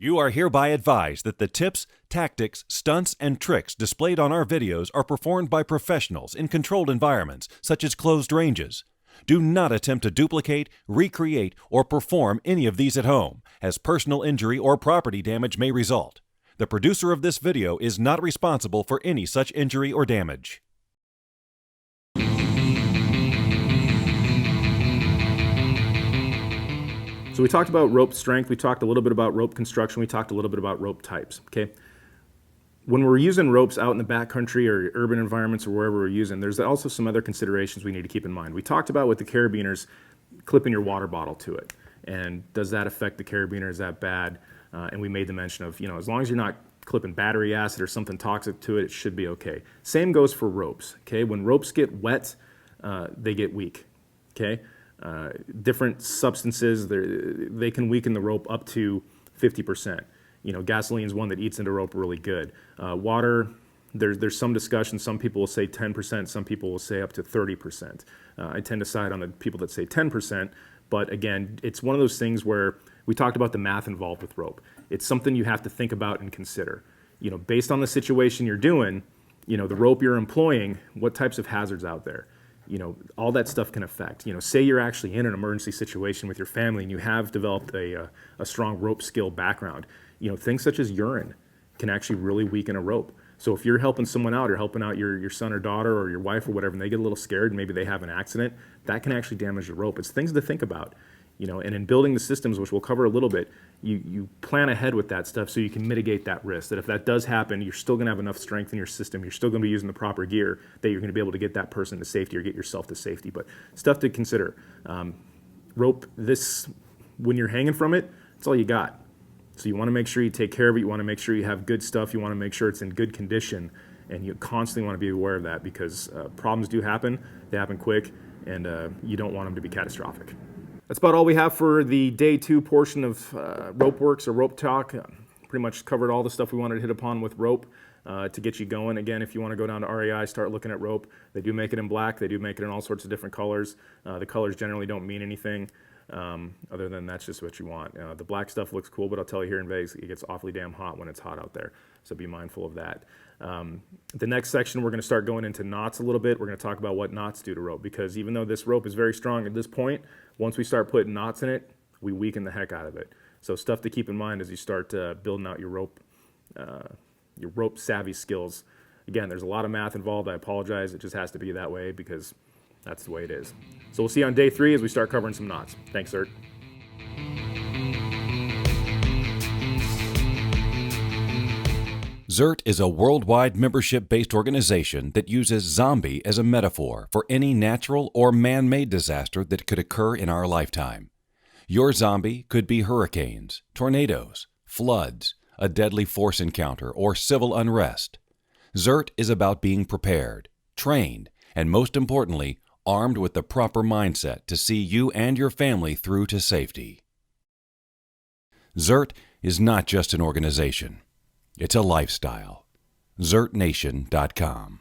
You are hereby advised that the tips, tactics, stunts, and tricks displayed on our videos are performed by professionals in controlled environments, such as closed ranges. Do not attempt to duplicate, recreate, or perform any of these at home, as personal injury or property damage may result. The producer of this video is not responsible for any such injury or damage. So we talked about rope strength, we talked a little bit about rope construction, we talked a little bit about rope types, okay? When we're using ropes out in the backcountry or urban environments or wherever we're using, there's also some other considerations we need to keep in mind. We talked about with the carabiners, clipping your water bottle to it. And does that affect the carabiner? Is that bad? And we made the mention of, as long as you're not clipping battery acid or something toxic to it, it should be okay. Same goes for ropes, okay? When ropes get wet, they get weak, okay? Different substances, they can weaken the rope up to 50%. Gasoline is one that eats into rope really good. Water, there's some discussion. Some people will say 10%, some people will say up to 30%. I tend to side on the people that say 10%, but again, it's one of those things where we talked about the math involved with rope. It's something you have to think about and consider. Based on the situation you're doing, the rope you're employing, what types of hazards out there. All that stuff can affect. Say you're actually in an emergency situation with your family and you have developed a strong rope skill background. Things such as urine can actually really weaken a rope. So if you're helping someone out or helping out your son or daughter or your wife or whatever, and they get a little scared and maybe they have an accident, that can actually damage the rope. It's things to think about. And in building the systems, which we'll cover a little bit, you plan ahead with that stuff so you can mitigate that risk. That if that does happen, you're still going to have enough strength in your system. You're still going to be using the proper gear that you're going to be able to get that person to safety or get yourself to safety. But stuff to consider. Rope, when you're hanging from it, that's all you got. So you want to make sure you take care of it. You want to make sure you have good stuff. You want to make sure it's in good condition. And you constantly want to be aware of that because problems do happen. They happen quick, and you don't want them to be catastrophic. That's about all we have for the day 2 portion of Rope Works or Rope Talk. Pretty much covered all the stuff we wanted to hit upon with rope to get you going. Again, if you want to go down to REI, start looking at rope. They do make it in black. They do make it in all sorts of different colors. The colors generally don't mean anything other than that's just what you want. The black stuff looks cool, but I'll tell you here in Vegas, it gets awfully damn hot when it's hot out there. So be mindful of that. The next section, we're going to start going into knots a little bit. We're going to talk about what knots do to rope because even though this rope is very strong at this point, once we start putting knots in it, we weaken the heck out of it. So stuff to keep in mind as you start building out your rope savvy skills. Again, there's a lot of math involved. I apologize. It just has to be that way because that's the way it is. So we'll see you on day 3 as we start covering some knots. Thanks, Z.E.R.T. Z.E.R.T is a worldwide membership-based organization that uses zombie as a metaphor for any natural or man-made disaster that could occur in our lifetime. Your zombie could be hurricanes, tornadoes, floods, a deadly force encounter, or civil unrest. Z.E.R.T is about being prepared, trained, and most importantly, armed with the proper mindset to see you and your family through to safety. Z.E.R.T is not just an organization. It's a lifestyle. ZERTNation.com